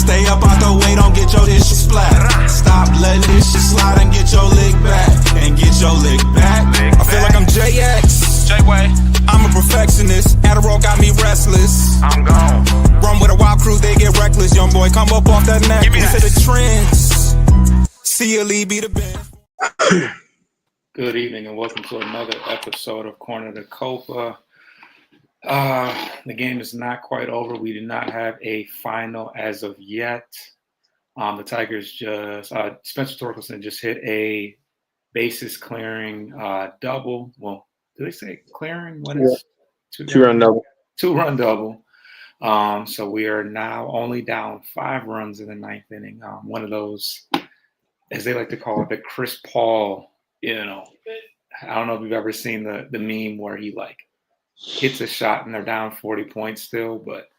Stay up out the way, don't get your issue splat. Stop letting this shit slide and get your lick back. And get your lick back. I feel like I'm JX. J-Way. I'm a perfectionist. Adderall got me restless. I'm gone. Run with a wild crew, they get reckless. Young boy, come up off that neck. Give me Into that. the trends. See a lead, be the band. Good evening and welcome to another episode of Corner to Copa. The game is not quite over. We do not have a final as of yet. The Tigers just Spencer Torkelson just hit a bases clearing double. Well, do they say clearing? What is two-run double? Two-run double. So we are now only down 5 runs in the 9th inning. One of those, as they like to call it, the Chris Paul. I don't know if you've ever seen the meme where he hits a shot and they're down 40 points still, but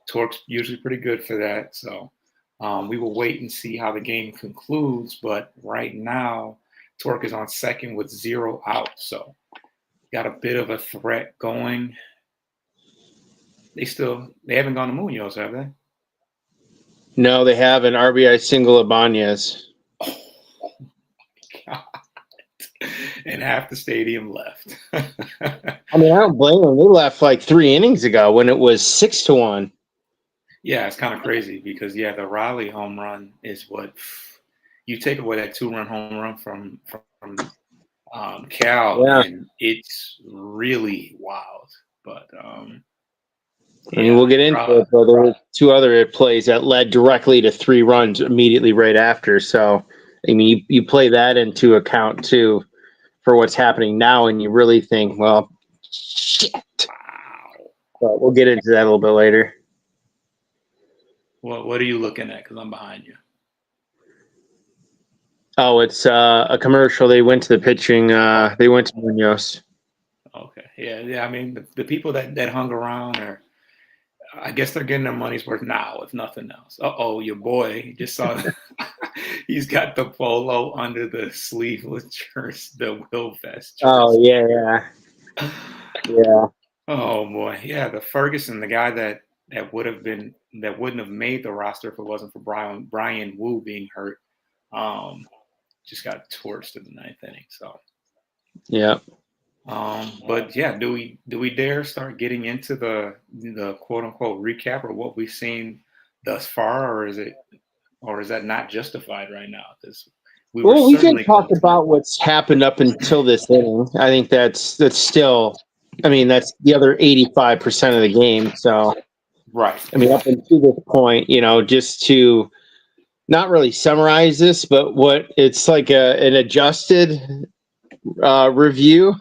Torque's usually pretty good for that. So we will wait and see how the game concludes. But right now, Torque is on second with 0 out. So got a bit of a threat going. They haven't gone to Munoz, have they? No, they have an RBI single Ibanez. And half the stadium left. I mean, I don't blame them. They left 3 innings ago when it was 6-1. Yeah, it's kind of crazy because the Raleigh home run is what you take away that 2-run home run from Cal, and it's really wild. But we'll get into it. But there were 2 other plays that led directly to 3 runs immediately right after. So I mean, you play that into account too for what's happening now, and you really think, well, shit. Wow. But we'll get into that a little bit later. What are you looking at? Because I'm behind you. Oh, it's a commercial. They went to the pitching. They went to Munoz. Okay. Yeah. I mean, the people that hung around I guess they're getting their money's worth now, if nothing else. Your boy just saw he's got the polo under the sleeveless jersey, the Will Vest jersey. Oh, yeah. Oh, boy. Yeah, the Ferguson, the guy that wouldn't have made the roster if it wasn't for Brian Wu being hurt, just got torched in the 9th inning. So, yeah. But yeah, do we dare start getting into the quote unquote recap or what we've seen thus far, or is that not justified right now? Because we can talk about what's happened up until this inning. I think that's still. I mean, that's the other 85% of the game. So, right. I mean, up until this point, just to not really summarize this, but what it's like an adjusted review.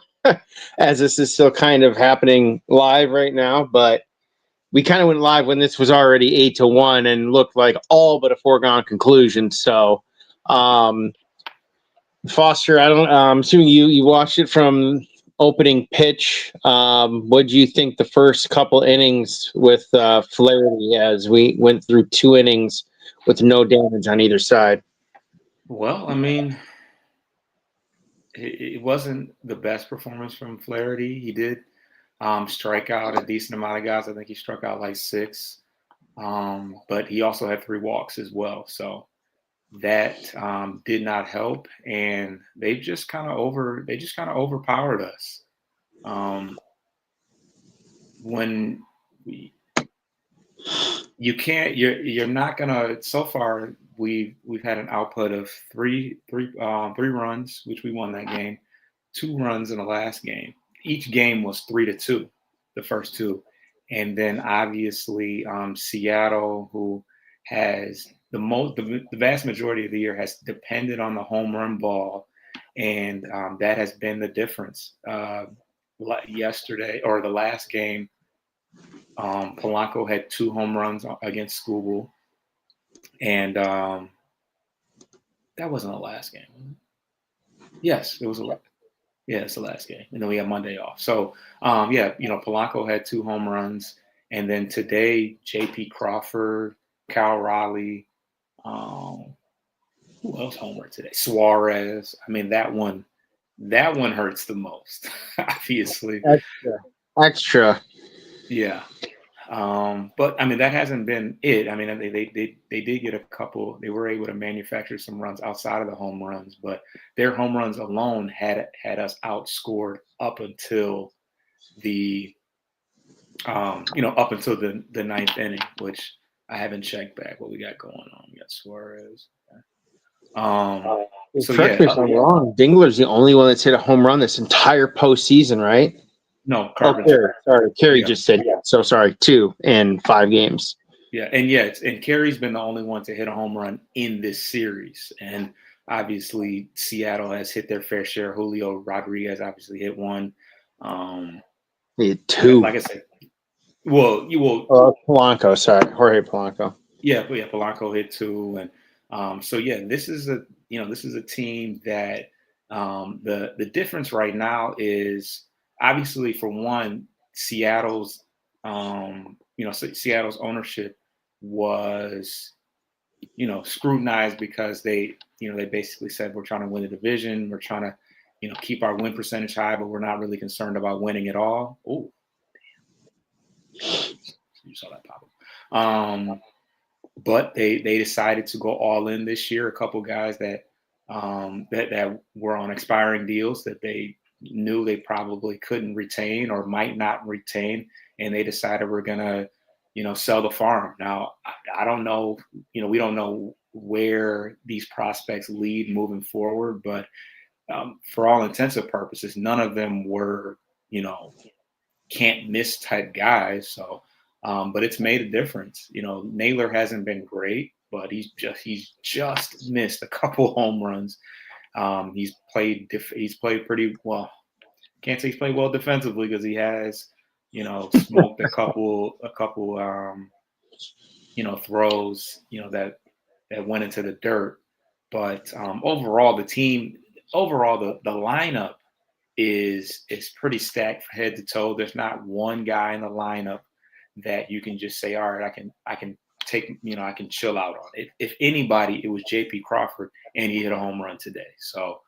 As this is still kind of happening live right now, but we kind of went live when this was already 8-1 and looked like all but a foregone conclusion. So, Foster, I'm assuming you watched it from opening pitch. What do you think the first couple innings with Flaherty as we went through 2 innings with no damage on either side? Well, I mean, it wasn't the best performance from Flaherty. He did strike out a decent amount of guys. I think he struck out 6, but he also had 3 walks as well. So that did not help, and they just kind of overpowered us. When you're not gonna. So far, we've had an output of three runs, which we won that game. 2 runs in the last game. Each game was 3-2, the first 2, and then obviously Seattle, who has the vast majority of the year has depended on the home run ball, and that has been the difference. Yesterday or the last game, Polanco had 2 home runs against Skubal. And that wasn't the last game, was it? Yes, it was it's the last game. And then we have Monday off. So, Polanco had 2 home runs. And then today, J.P. Crawford, Cal Raleigh, who else homered today? Suarez. I mean, that one hurts the most, obviously. Extra. Yeah. But I mean, that hasn't been it. I mean, they did get a couple. They were able to manufacture some runs outside of the home runs, but their home runs alone had us outscored up until the up until the ninth inning, which I haven't checked back what we got going on. We got Suarez. So Correct me if I'm wrong. Dingler's the only one that's hit a home run this entire postseason, right? No, Carpenter. Sorry, Carey Yeah. just said yeah. So sorry, 2 in 5 games. Yeah, and Carey's been the only one to hit a home run in this series, and obviously Seattle has hit their fair share. Julio Rodriguez obviously hit one. He hit 2. Like I said, well, Polanco. Sorry, Jorge Polanco. Yeah, Polanco hit 2, and so yeah, this is a team that the difference right now is obviously for one, Seattle's Seattle's ownership was scrutinized because they basically said we're trying to win the division, we're trying to keep our win percentage high, but we're not really concerned about winning at all. Oh, you saw that pop up. But they decided to go all in this year. A couple guys that were on expiring deals that they knew they probably couldn't retain or might not retain, and they decided we're gonna sell the farm. Now I don't know, we don't know where these prospects lead moving forward, but for all intents and purposes, none of them were can't miss type guys. So but it's made a difference. Naylor hasn't been great, but he's just missed a couple home runs. He's played pretty well. Can't say he's played well defensively because he has, smoked a couple throws, that went into the dirt. But overall, the lineup is pretty stacked head to toe. There's not one guy in the lineup that you can just say, all right, I can take, I can chill out on it. If anybody, it was JP Crawford, and he hit a home run today. So,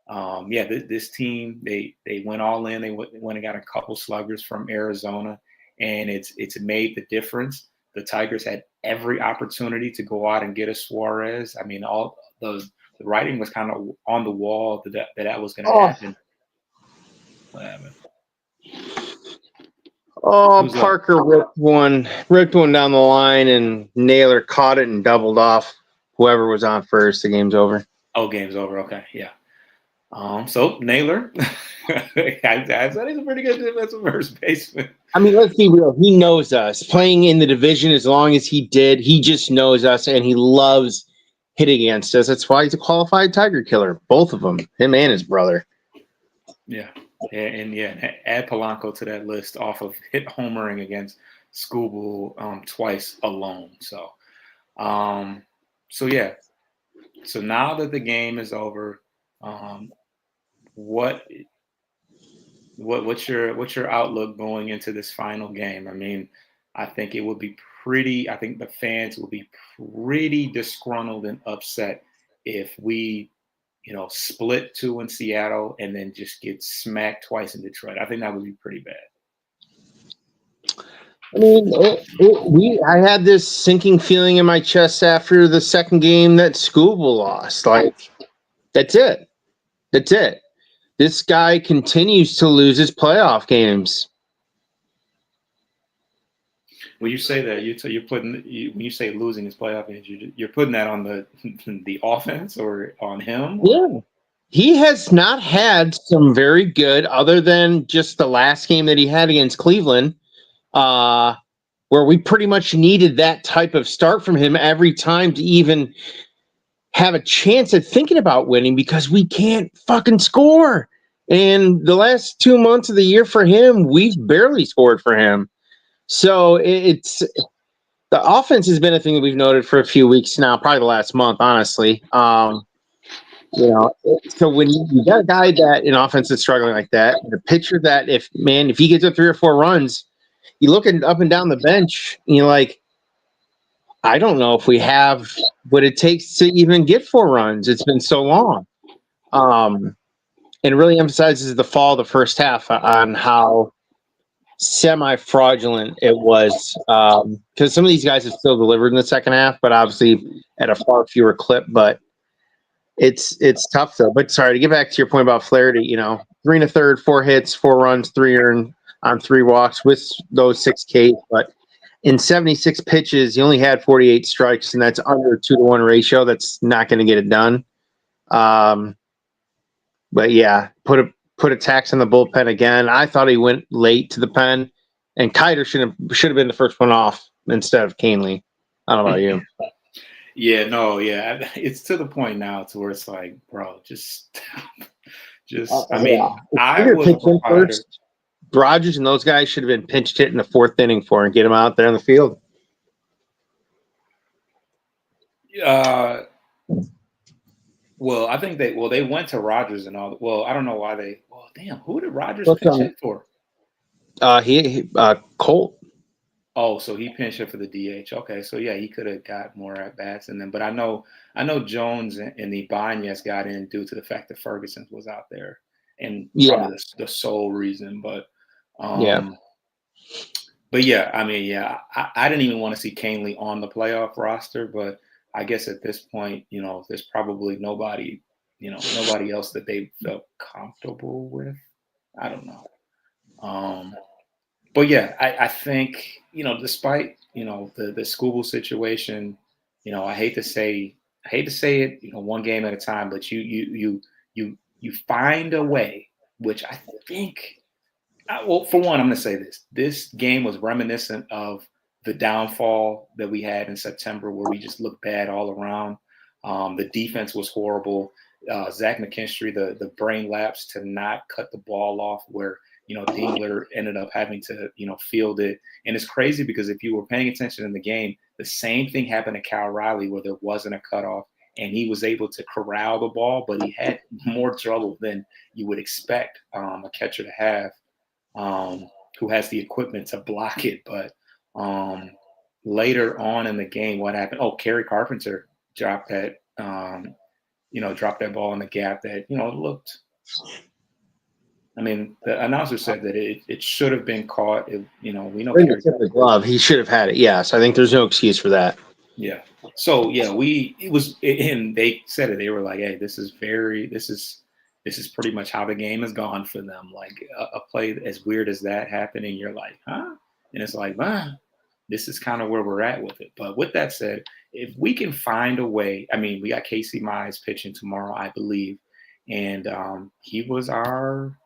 this team, they went all in. They went and got a couple sluggers from Arizona, and it's made the difference. The Tigers had every opportunity to go out and get a Suarez. I mean, all the writing was kind of on the wall that was going to happen. What happened? Oh, Parker ripped one down the line, and Naylor caught it and doubled off whoever was on first. The game's over. Oh, game's over. Okay, yeah. So Naylor, I said he's a pretty good defensive first baseman. I mean, let's be real. He knows us. Playing in the division as long as he did, he just knows us, and he loves hitting against us. That's why he's a qualified Tiger killer. Both of them, him and his brother. Yeah. And add Polanco to that list off of hit homering against Skubal twice alone. So, yeah. So now that the game is over, what's your outlook going into this final game? I mean, I think the fans will be pretty disgruntled and upset if we split 2 in Seattle and then just get smacked twice in Detroit. I think that would be pretty bad. I mean, I had this sinking feeling in my chest after the second game that Skubal lost. Like, that's it. This guy continues to lose his playoff games. When you say that, when you say losing his playoff games, you're putting that on the offense or on him? Yeah. He has not had some very good, other than just the last game that he had against Cleveland, where we pretty much needed that type of start from him every time to even have a chance at thinking about winning, because we can't fucking score. And the last 2 months of the year for him, we've barely scored for him. So it's the offense has been a thing that we've noted for a few weeks now, probably the last month, honestly. So when you got a guy that in offense is struggling like that, and a pitcher that if he gets up 3 or 4 runs, you look at up and down the bench, and you're like, I don't know if we have what it takes to even get 4 runs. It's been so long. And it really emphasizes the fall of the first half on how semi-fraudulent it was, because some of these guys have still delivered in the second half, but obviously at a far fewer clip. But it's tough though. But sorry, to get back to your point about Flaherty, 3 1/3, 4 hits, 4 runs, 3 earned on 3 walks with those 6 Ks. But in 76 pitches, he only had 48 strikes, and that's under a 2-to-1 ratio. That's not going to get it done. But yeah, put a tax on the bullpen again. I thought he went late to the pen, and Kiter should have been the first one off instead of Canely. I don't know about you. Yeah, it's to the point now to where it's like, bro, just. I mean, I was a first. Rogers and those guys should have been pinch hit in the 4th inning for and get him out there on the field. Well, I think they went to Rogers and all. Well, I don't know why they. Well, damn, who did Rogers pinch hit for? He Colt. Oh, so he pinched hit for the DH. Okay, so yeah, he could have got more at bats and then. But I know Jones and Ibanez got in due to the fact that Ferguson was out there, and probably the sole reason. But But yeah, I mean, I didn't even want to see Canely on the playoff roster, but I guess at this point, there's probably nobody else that they felt comfortable with. I don't know. But yeah, I think, despite, the Skubal situation, I hate to say it, one game at a time, but you find a way, which I think, well, for one, I'm going to say this game was reminiscent of the downfall that we had in September where we just looked bad all around. The defense was horrible. Zach McKinstry, the brain lapse to not cut the ball off where, Dingler ended up having to, field it. And it's crazy because if you were paying attention in the game, the same thing happened to Cal Riley where there wasn't a cutoff and he was able to corral the ball, but he had more trouble than you would expect a catcher to have who has the equipment to block it. But later on in the game, what happened? Oh, Kerry Carpenter dropped that, dropped that ball in the gap that, looked. I mean, the announcer said that it should have been caught. We know Kerry the glove. He should have had it. Yes, I think there's no excuse for that. Yeah. So yeah, and they said it. They were like, "Hey, this is pretty much how the game has gone for them. Like a play as weird as that happening, you're like, huh? And it's like, this is kind of where we're at with it. But with that said, if we can find a way, I mean, we got Casey Mize pitching tomorrow, I believe, and he was our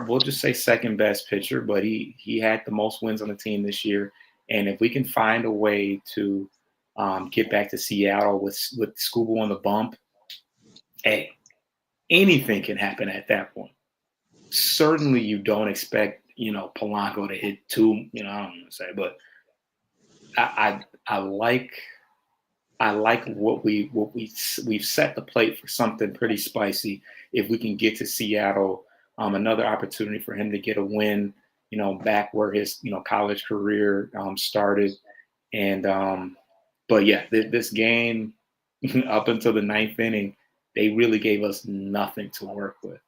we'll just say second best pitcher, but he had the most wins on the team this year. And if we can find a way to get back to Seattle with Skubal on the bump, hey, anything can happen at that point. Certainly you don't expect, Polanco to hit 2, I don't want to say, but I like what we've set the plate for something pretty spicy. If we can get to Seattle, another opportunity for him to get a win, back where his, college career started. And, but yeah, this game up until the 9th inning, they really gave us nothing to work with.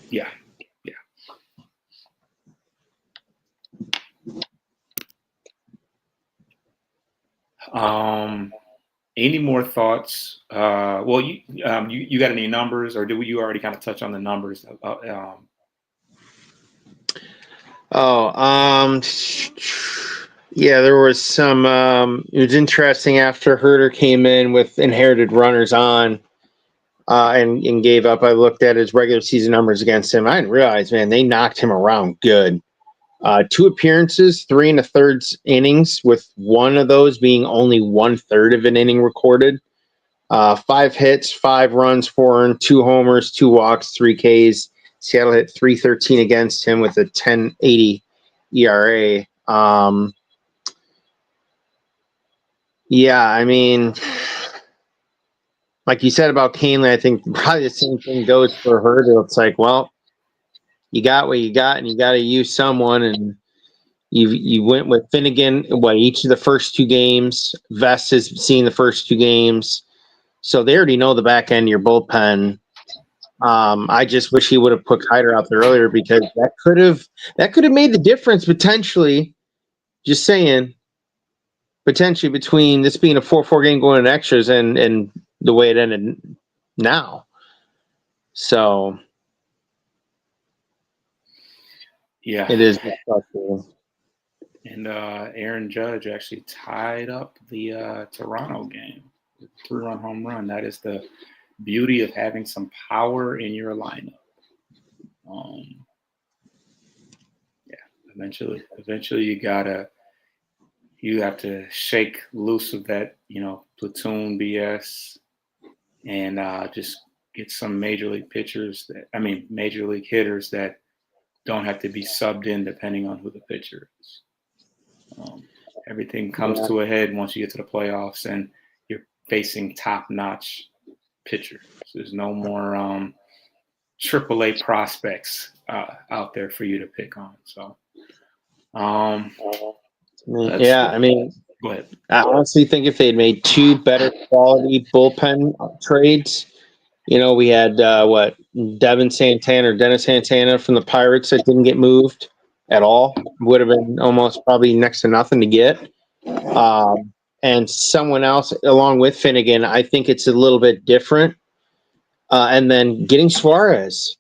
Yeah. Any more thoughts? Well, you got any numbers, or did you already kind of touch on the numbers? Yeah, there was some. It was interesting after Herter came in with inherited runners on, and gave up. I looked at his regular season numbers against him. I didn't realize, man, they knocked him around good. 2 appearances, 3 1/3 innings, with one of those being only 1/3 of an inning recorded. 5 hits, 5 runs, 4 earned, 2 homers, 2 walks, 3 Ks. Seattle hit .313 against him with a 10.80 ERA. Yeah, I mean, like you said about Canely, I think probably the same thing goes for Herter. It's like, well, you got what you got, and you got to use someone. And you went with Finnegan. Each of the first 2 games. Vest has seen the first 2 games, so they already know the back end of your bullpen. I just wish he would have put Kiter out there earlier because that could have made the difference potentially. Just saying, potentially between this being a 4-4 game going in extras and the way it ended now. So Yeah, it is frustrating. And Aaron Judge actually tied up the Toronto game, 3-run home run. That is the beauty of having some power in your lineup. Yeah, eventually you have to shake loose of that, platoon BS and just get some major league hitters that don't have to be subbed in depending on who the pitcher is. Everything comes to a head once you get to the playoffs and you're facing top-notch pitchers. There's no more AAA prospects out there for you to pick on. So, I mean, go ahead. I honestly think if they'd made 2 better quality bullpen trades, we had Dennis Santana from the Pirates that didn't get moved at all. Would have been almost probably next to nothing to get. And someone else along with Finnegan, I think it's a little bit different. And then getting Suarez.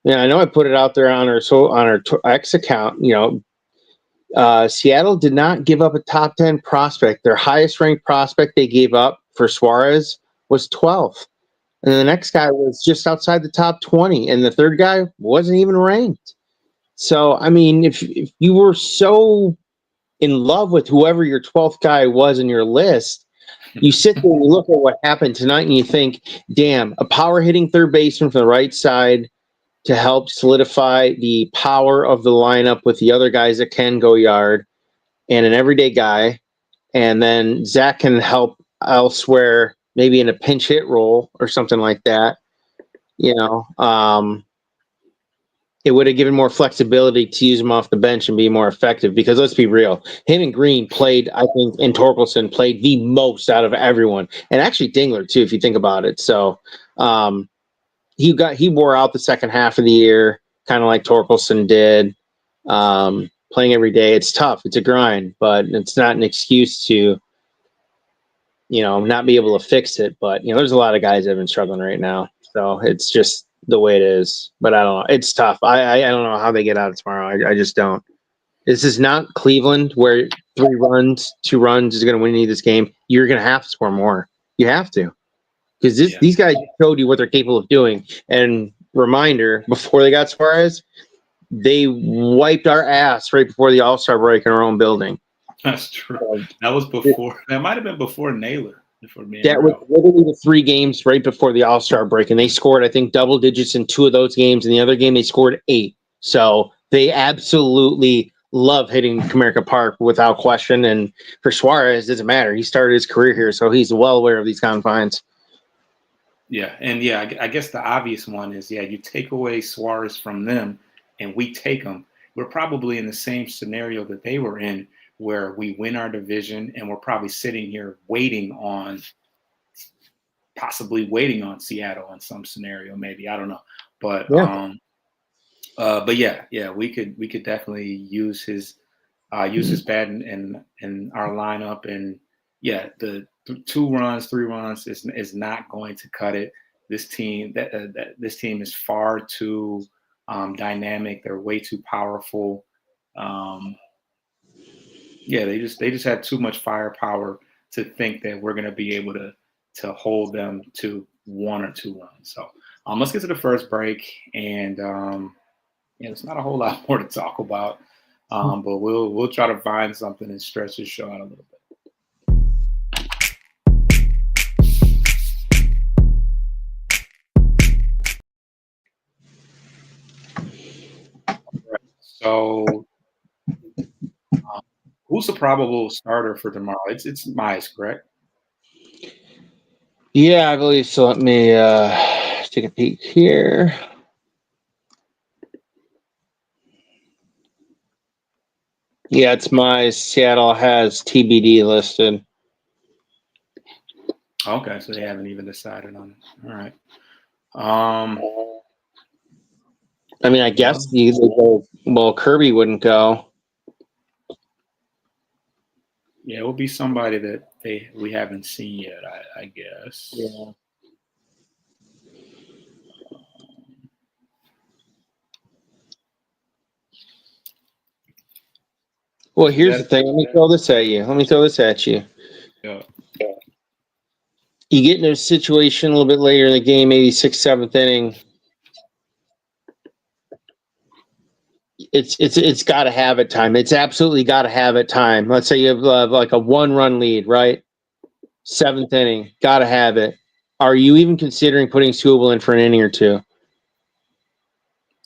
I know I put it out there on our X account. Seattle did not give up a top 10 prospect. Their highest ranked prospect they gave up for Suarez was 12th. And the next guy was just outside the top 20. And the third guy wasn't even ranked. So, I mean, if you were so in love with whoever your 12th guy was in your list, you sit there and you look at what happened tonight and you think, damn, a power hitting third baseman from the right side to help solidify the power of the lineup with the other guys that can go yard and an everyday guy. And then Zach can help elsewhere, maybe in a pinch hit role or something like that. It would have given more flexibility to use him off the bench and be more effective because let's be real, him and Green played, I think, and Torkelson played the most out of everyone. And actually Dingler too, if you think about it. So he wore out the second half of the year, kind of like Torkelson did. Playing every day, it's tough. It's a grind, but it's not an excuse to, not be able to fix it. But, there's a lot of guys that have been struggling right now. So it's just the way it is. But I don't know. It's tough. I don't know how they get out of tomorrow. I just don't. This is not Cleveland where 2 runs is going to win you this game. You're going to have to score more. You have to. Because these guys showed you what they're capable of doing. And reminder, before they got Suarez, they wiped our ass right before the All-Star break in our own building. That's true. That was before. That might have been before Naylor. That was literally the 3 games right before the All-Star break, and they scored, I think, double digits in 2 of those games. In the other game, they scored 8. So they absolutely love hitting Comerica Park without question. And for Suarez, it doesn't matter. He started his career here, so he's well aware of these confines. Yeah, and I guess the obvious one is, you take away Suarez from them, and we take them. We're probably in the same scenario that they were in, where we win our division and we're probably sitting here possibly waiting on Seattle in some scenario, maybe, I don't know. But we could definitely use his bat in our lineup. And the 2 runs, 3 runs is not going to cut it. This team this team is far too dynamic. They're way too powerful. They just had too much firepower to think that we're going to be able to hold them to 1 or 2 runs. So let's get to the first break, and there's not a whole lot more to talk about, but we'll try to find something and stretch this show out a little bit. So, who's the probable starter for tomorrow? It's Mize, correct? Yeah, I believe so. Let me take a peek here. Yeah, it's Mize. Seattle has TBD listed. Okay, so they haven't even decided on it. All right. I mean, I guess well, Kirby wouldn't go. Yeah, it will be somebody that we haven't seen yet, I guess. Yeah. Well, here's the thing. Let me throw this at you. Yeah. You get in a situation a little bit later in the game, maybe 6th, 7th inning. It's got to have it time. It's absolutely got to have it time. Let's say you have like a 1-run lead, right? 7th inning, got to have it. Are you even considering putting Skubal in for an inning or two?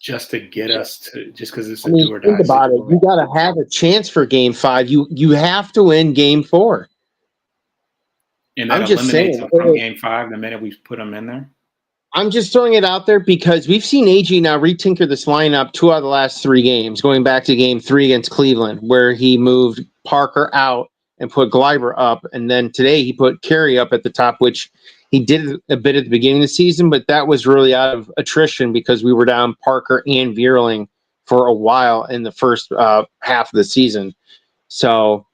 Just to get us to, just because it's a do or die think about situation. it. You got to have a chance for Game 5. You have to win Game 4. And that I'm just eliminates saying, them from Game 5 the minute we put them in there. I'm just throwing it out there because we've seen AJ now retinker this lineup 2 out of the last 3 games, going back to Game 3 against Cleveland, where he moved Parker out and put Gleiber up, and then today he put Carey up at the top, which he did a bit at the beginning of the season, but that was really out of attrition because we were down Parker and Vierling for a while in the first half of the season. So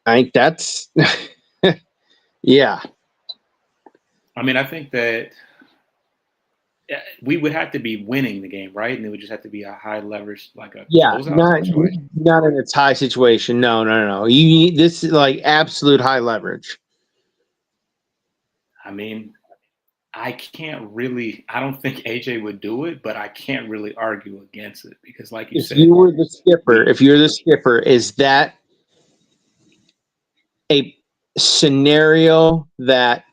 I think that's yeah. I mean, I think that we would have to be winning the game, right? And it would just have to be a high leverage, like a closeout situation. Not in a tie situation. No. You need this is like absolute high leverage. I mean, I don't think AJ would do it, but I can't really argue against it because, like you said, If you're the skipper, is that a scenario that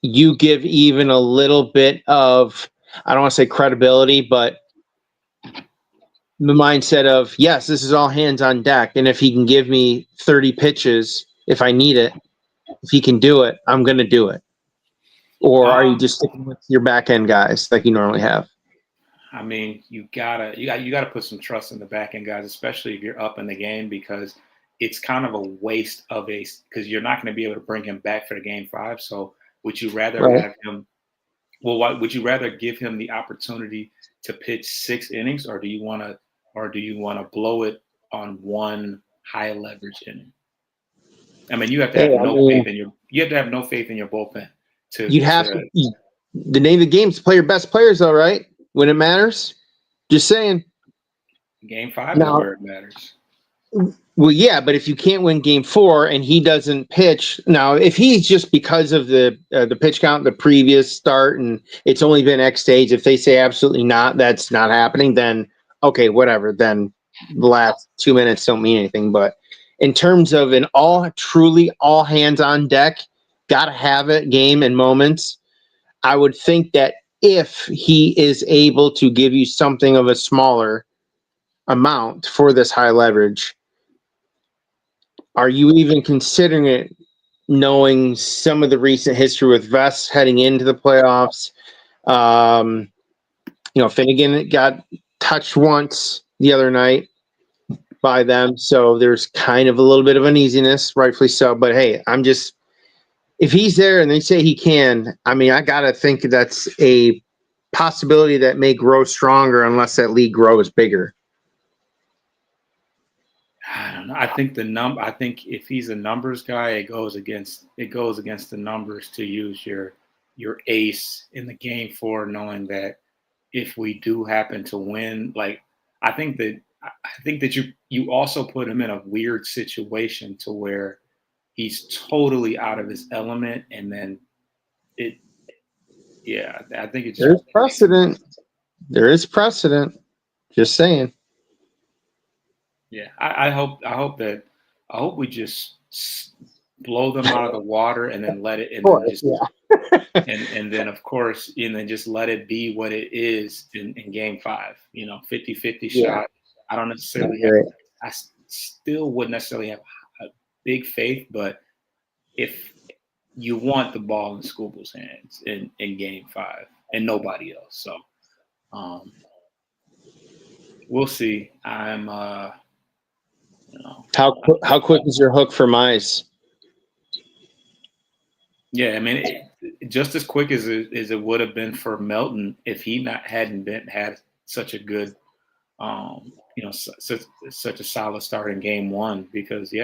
you give even a little bit of, I don't want to say credibility, but the mindset of, yes, this is all hands on deck. And if he can give me 30 pitches, if I need it, if he can do it, I'm going to do it. Or are you just sticking with your back end guys like you normally have? I mean, you gotta put some trust in the back end guys, especially if you're up in the game, because it's kind of a waste of because you're not going to be able to bring him back for the Game 5. So would you rather have him? Well, would you rather give him the opportunity to pitch 6 innings, or do you want to blow it on one high leverage inning? I mean, you have to have faith in your bullpen. The name of the game is play your best players, though, right? When it matters. Just saying. Game 5 is where it matters. Well, yeah, but if you can't win Game 4 and he doesn't pitch now, if he's just because of the pitch count, the previous start, and it's only been X days, if they say absolutely not, that's not happening, then okay, whatever. Then the last 2 minutes don't mean anything. But in terms of an truly all hands on deck, gotta have it game and moments, I would think that if he is able to give you something of a smaller amount for this high leverage, are you even considering it, knowing some of the recent history with Vest heading into the playoffs? Finnegan got touched once the other night by them, so there's kind of a little bit of uneasiness, rightfully so. But hey, if he's there and they say he can, I mean, I gotta think that's a possibility that may grow stronger unless that league grows bigger. I don't know. I think if he's a numbers guy, it goes against the numbers to use your ace in the Game 4, knowing that if we do happen to win, like I think that you also put him in a weird situation to where he's totally out of his element, and then I think it's there's precedent. There is precedent. Just saying. Yeah, I hope we just blow them out of the water and then let it, and then just and then of course, and then just let it be what it is in Game 5. 50-50 shot. I don't necessarily I still wouldn't necessarily have a big faith, but if you want the ball in Skubal's hands in Game 5 and nobody else, so we'll see. I'm How quick is your hook for Mize? Yeah, I mean, just as quick as it would have been for Melton if he hadn't had such a good, such a solid start in game one. Because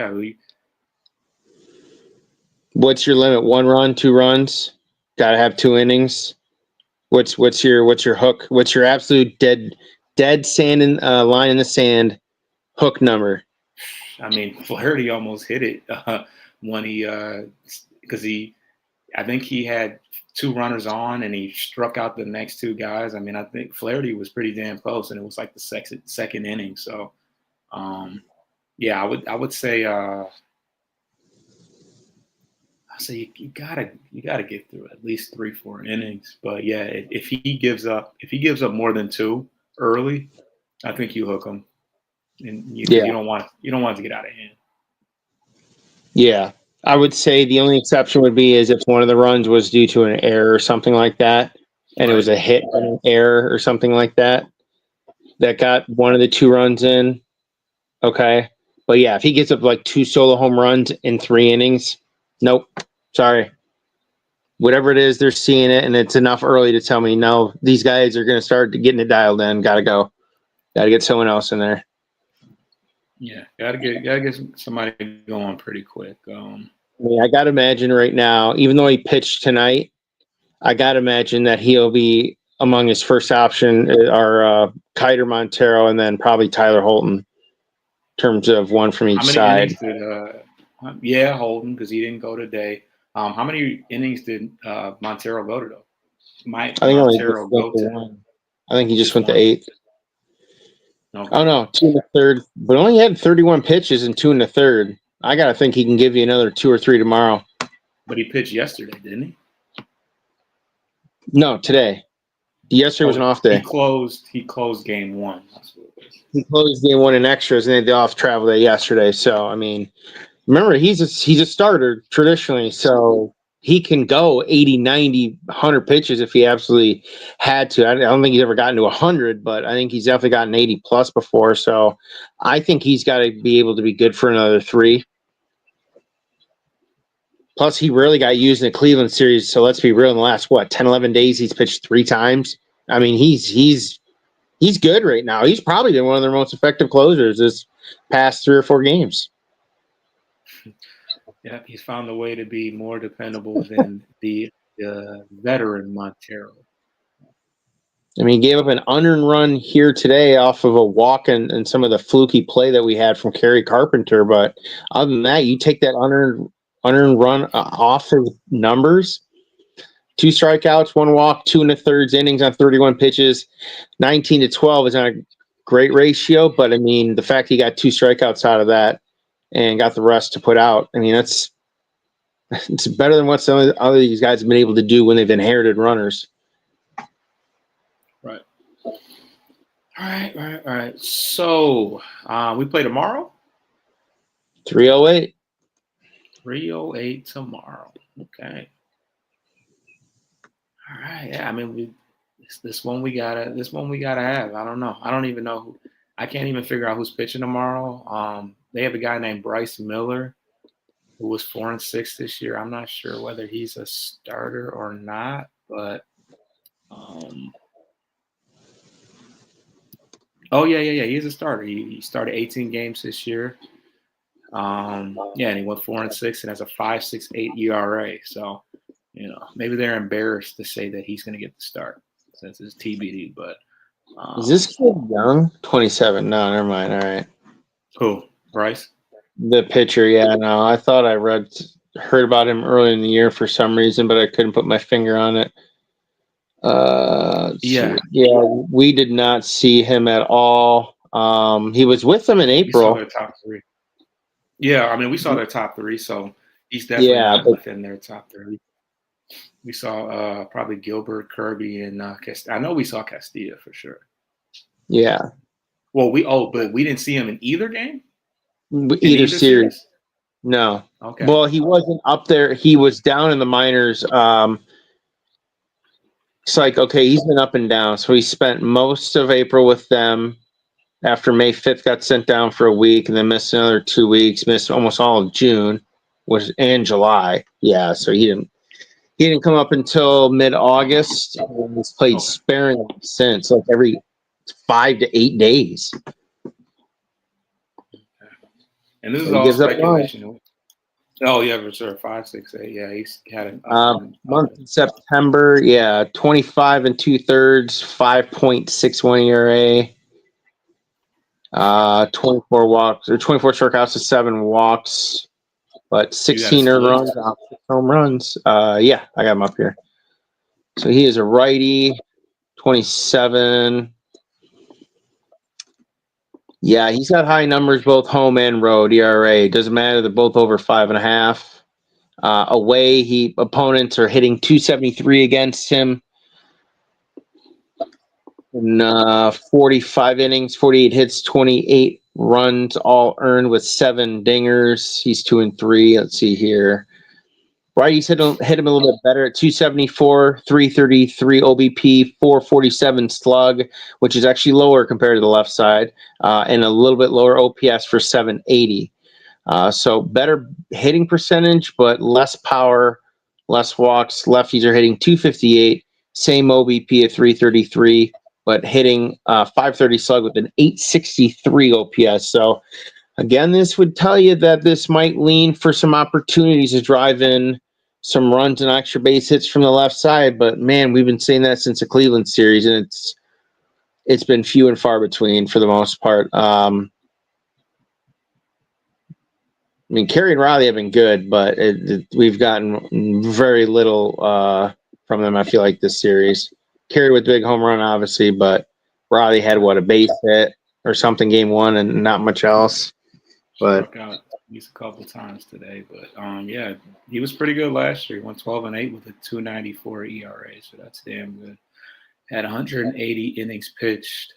What's your limit? 1 run, 2 runs? Got to have 2 innings. What's your hook? What's your absolute dead sand in line in the sand hook number? I mean, Flaherty almost hit it when because I think he had 2 runners on and he struck out the next 2 guys. I mean, I think Flaherty was pretty damn close, and it was like the second inning. So, yeah, I would say you gotta get through at least 3-4 innings. But yeah, if he gives up more than 2 early, I think you hook him, and you don't want it to get out of hand. Yeah, I would say the only exception would be is if one of the runs was due to an error or something like that, and it was a hit and an error or something like that got one of the 2 runs in. Okay, but yeah, if he gets up like 2 solo home runs in 3 innings, nope, sorry. Whatever it is, they're seeing it, and it's enough early to tell me, no, these guys are going to start getting it dialed in. Got to go. Got to get someone else in there. Yeah, gotta get somebody going pretty quick. I got to imagine right now, even though he pitched tonight, I got to imagine that he'll be among his first option are Kiter Montero and then probably Tyler Holton in terms of one from each side. Holton, because he didn't go today. How many innings did Montero go to, though? I think he just went to 8th. Okay. Oh, no, 2 1/3. But only had 31 pitches and 2 1/3. I got to think he can give you another 2 or 3 tomorrow. But he pitched yesterday, didn't he? No, today. Yesterday was an off day. He closed game 1. That's what it was. He closed game 1 in extras, and they had the off travel day yesterday. So, I mean, remember, he's a starter traditionally, so he can go 80, 90, 100 pitches if he absolutely had to. I don't think he's ever gotten to 100, but I think he's definitely gotten 80 plus before. So I think he's got to be able to be good for another 3. Plus, he really got used in the Cleveland series. So let's be real, in the last, 10, 11 days, he's pitched 3 times. I mean, he's good right now. He's probably been one of their most effective closers this past 3 or 4 games. Yeah, he's found a way to be more dependable than the veteran Montero. I mean, he gave up an unearned run here today off of a walk and some of the fluky play that we had from Kerry Carpenter. But other than that, you take that unearned run off his numbers. 2 strikeouts, 1 walk, 2 1/3 innings on 31 pitches. 19-12 is not a great ratio, but I mean, the fact he got 2 strikeouts out of that and got the rest to put out, I mean, it's better than what some of the other these guys have been able to do when they've inherited runners. Right. All right. So we play tomorrow? 3:08. 3:08 tomorrow. Okay. All right. Yeah, I mean, this one we gotta have. I don't know. I don't even know I can't even figure out who's pitching tomorrow. They have a guy named Bryce Miller who was 4-6 this year. I'm not sure whether he's a starter or not, but he's a starter. He started 18 games this year. And he went 4-6 and has a 5.68 ERA. So, maybe they're embarrassed to say that he's going to get the start since it's TBD. But is this kid young? 27. No, never mind. All right. Who? Bryce? The pitcher. Yeah, no. I thought I heard about him early in the year for some reason, but I couldn't put my finger on it. We did not see him at all. He was with them in April. We saw their top 3. Yeah, I mean, we saw their top 3, so he's definitely not within their top 3. We saw probably Gilbert, Kirby, and I know we saw Castilla for sure. Yeah. Well, but we didn't see him in either game? Either series. No. Okay. Well, he wasn't up there. He was down in the minors. It's like, okay, he's been up and down. So he spent most of April with them. After May 5th, got sent down for a week and then missed another 2 weeks, missed almost all of June and July. Yeah, so he didn't. He didn't come up until mid-August. And he's played sparingly since, like every 5 to 8 days. And this is So he all gives up runs. speculation. Oh yeah, for sure. 5, 6, 8. Yeah, he's had an Month in September, 25 and 2/3, 5.61 ERA. 24 walks or 24 strikeouts to 7 walks, but 16 earned runs, 6 home runs. I got him up here. So he is a righty, 27. Yeah, he's got high numbers both home and road ERA. Doesn't matter; they're both over 5.5. Away, opponents are hitting 273 against him. In 45 innings, 48 hits, 28 runs, all earned with 7 dingers. He's 2-3. Let's see here. Righties hit him a little bit better at 274, 333 OBP, 447 slug, which is actually lower compared to the left side, and a little bit lower OPS for 780. So better hitting percentage, but less power, less walks. Lefties are hitting 258, same OBP at 333, but hitting 530 slug with an 863 OPS. So again, this would tell you that this might lean for some opportunities to drive in some runs and extra base hits from the left side. But man, we've been saying that since the Cleveland series, and it's been few and far between for the most part. I mean, Kerry and Riley have been good, but we've gotten very little from them, I feel like, this series. Kerry with big home run, obviously, but Riley had, a base hit or something game 1 and not much else. But struck out at least a couple times today. But, he was pretty good last year. He went 12-8 with a 2.94 ERA, so that's damn good. Had 180 innings pitched,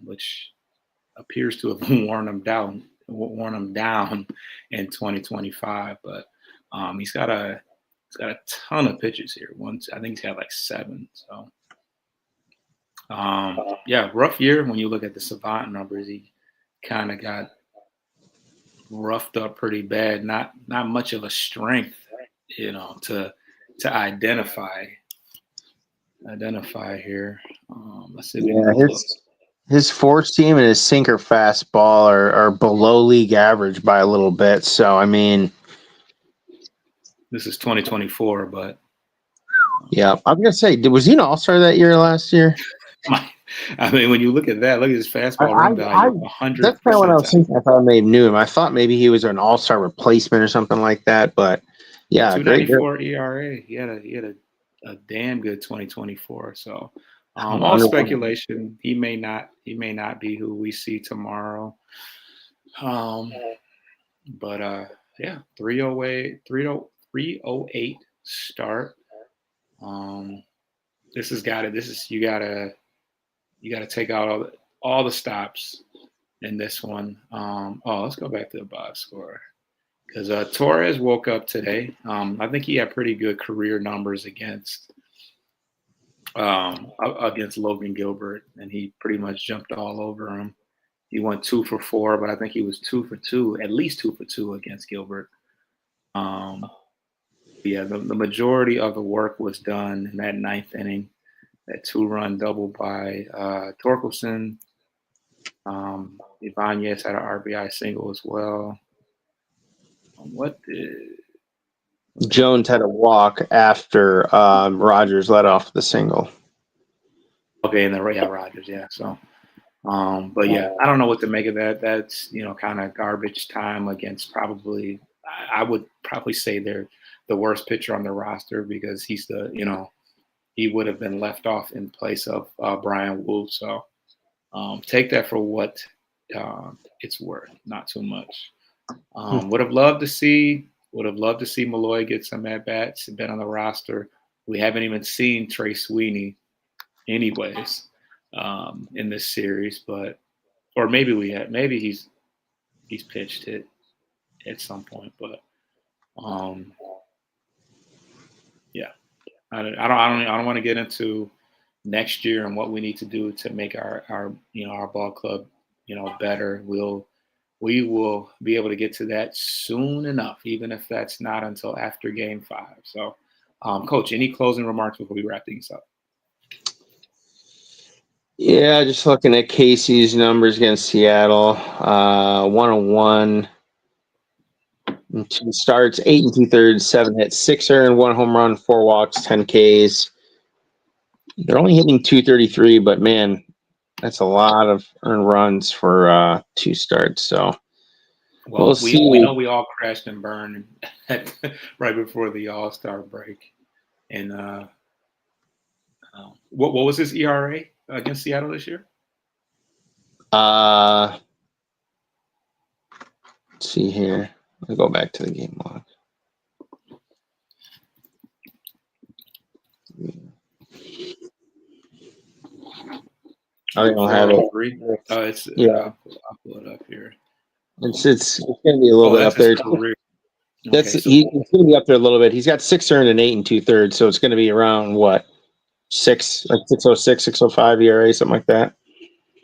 which appears to have worn him down in 2025. But he's got a ton of pitches here. I think he's got like 7. So rough year when you look at the Savant numbers. He kind of got roughed up pretty bad. Not much of a strength, to identify here. Let's see. His four seam and his sinker fastball are below league average by a little bit. So I mean, this is 2024, but yeah, I'm gonna say, was he an all-star that year last year? I mean, when you look at that, look at his fastball run value, 100%. That's kind of what I was thinking. I thought I may have knew him. I thought maybe he was an all-star replacement or something like that. But yeah, 2.94 ERA. He had a damn good 2024. So all speculation. He may not be who we see tomorrow. But 308 start. You gotta take out all the stops in this one. Let's go back to the box score, because Torres woke up today. I think he had pretty good career numbers against Logan Gilbert, and he pretty much jumped all over him. He went 2 for 4, but I think he was 2 for 2, at least 2 for 2 against Gilbert. The majority of the work was done in that 9th inning. That 2-run double by Torkelson. Ibanez had an RBI single as well. Jones had a walk after Rogers let off the single. Okay, and then Rogers, yeah. So, but yeah, I don't know what to make of that. That's kind of garbage time against probably. I would probably say they're the worst pitcher on the roster, because he's he would have been left off in place of Brian Wolf. So take that for what it's worth, not too much. Would have loved to see Malloy get some at bats, been on the roster. We haven't even seen Trey Sweeney, anyways, in this series. Or maybe maybe he's pitched it at some point. But I don't want to get into next year and what we need to do to make our ball club better. We will be able to get to that soon enough, even if that's not until after Game 5. So Coach, any closing remarks before we wrap things up? Yeah, just looking at Casey's numbers against Seattle. 101, 2 starts, 8 2/3, 7 hits, 6 earned, 1 home run, 4 walks, 10 Ks. They're only hitting 233, but man, that's a lot of earned runs for 2 starts. So Well, see. we know we all crashed and burned right before the All-Star break. And what was his ERA against Seattle this year? Let's see here. I'll go back to the game log. I don't have it. It's yeah. I'll pull it up here. It's going to be a little bit up there. He's going to be up there a little bit. He's got 6 earned and 8 2/3, so it's going to be around what 606, 605 ERA, something like that.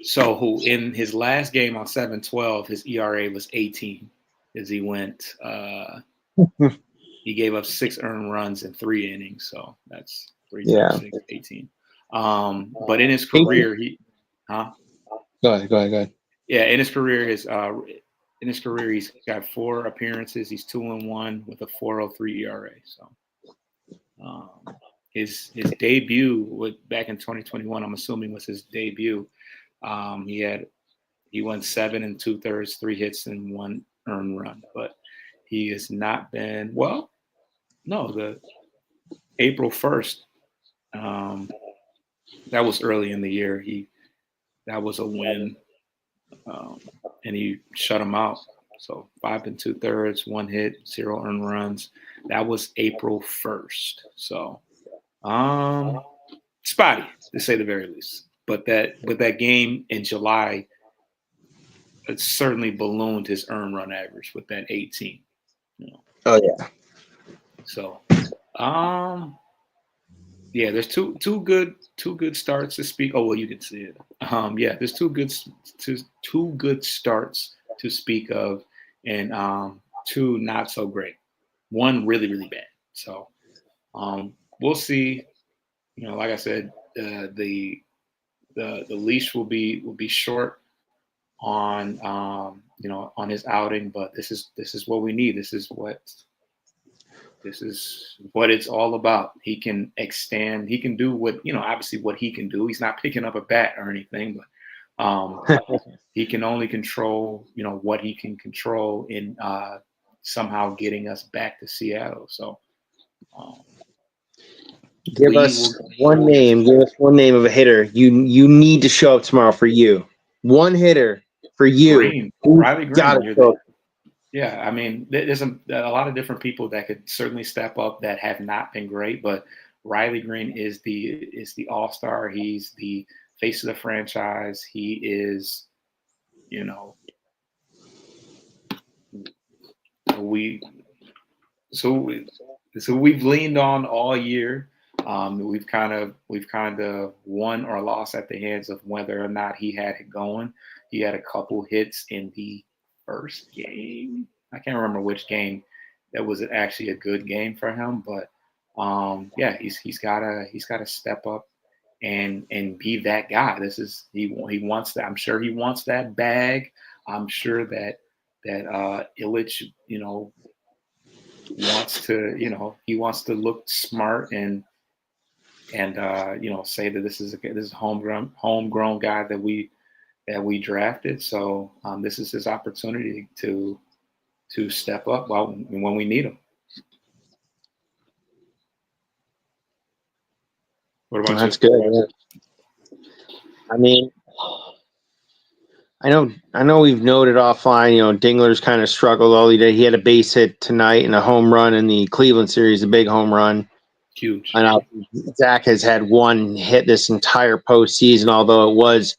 So, in his last game on 7-12, his ERA was 18, as he went. He gave up 6 earned runs in 3 innings, so that's 3 times 6, 18. But in his career, Go ahead. Yeah, in his career, he's got 4 appearances. He's 2-1 with a 4.03 ERA. So, his debut back in 2021, I'm assuming was his debut. He went 7 2/3, 3 hits and 1 earned run, but he has not been the April 1st. That was early in the year. That was a win, and he shut him out. So 5 2/3, 1 hit, 0 earned runs. That was April 1st. So, spotty to say the very least. But that game in July, it certainly ballooned his earned run average with that 18. Oh yeah. So, yeah, there's two good starts to speak. Oh well, you can see it. Yeah, there's two good starts to speak of, and 2 not so great. 1 really really bad. So, we'll see. Like I said, the leash will be short on on his outing, but this is what we need. This is what it's all about. He can extend. He can do what obviously what he can do. He's not picking up a bat or anything, but he can only control what he can control in somehow getting us back to Seattle. So. Give us one name of a hitter. You need to show up tomorrow for you. One hitter for you. Riley Green. Yeah, I mean, there's a lot of different people that could certainly step up that have not been great, but Riley Green is the all-star. He's the face of the franchise. He is, we've leaned on all year. We've kind of won or lost at the hands of whether or not he had it going. He had a couple hits in the first game. I can't remember which game that was actually a good game for him, but yeah, he's gotta step up and be that guy. He wants that. I'm sure he wants that bag. I'm sure that Illich, wants to he wants to look smart and say that this is a homegrown guy that we drafted. So this is his opportunity to step up when we need him. What about That's good. Yeah. I mean, I know we've noted offline, Dingler's kind of struggled all day. He had a base hit tonight and a home run in the Cleveland series, a big home run. Huge. And Zach has had 1 hit this entire postseason, although it was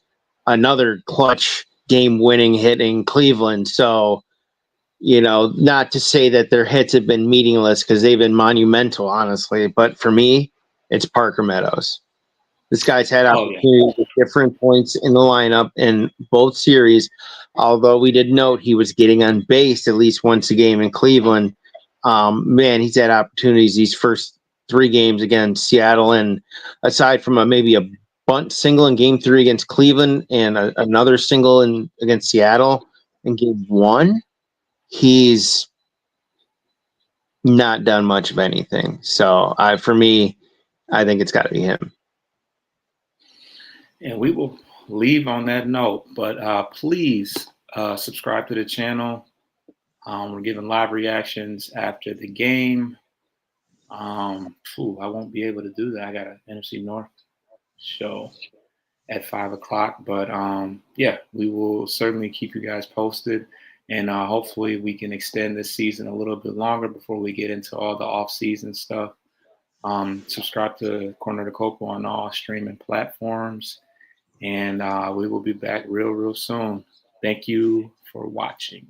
another clutch game-winning hit in Cleveland. So, not to say that their hits have been meaningless because they've been monumental, honestly. But for me, it's Parker Meadows. This guy's had opportunities at different points in the lineup in both series, although we did note he was getting on base at least once a game in Cleveland. Man, he's had opportunities these first 3 games against Seattle, and aside from maybe a bunt single in Game 3 against Cleveland and another single against Seattle in Game 1, he's not done much of anything. So for me, I think it's got to be him. And we will leave on that note, but please subscribe to the channel. We're giving live reactions after the game. I won't be able to do that. I got an NFC North show at 5 o'clock, but yeah, we will certainly keep you guys posted, and hopefully we can extend this season a little bit longer before we get into all the off-season stuff. Subscribe to Corner to Coco on all streaming platforms, and we will be back real soon. Thank you for watching.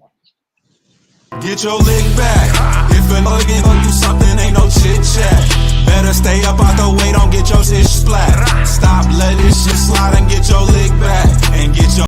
Get your lick back. If a nugget gon' do something, ain't no chit chat. Better stay up out the way, don't get your shit splat. Stop letting this shit slide and get your lick back. And get your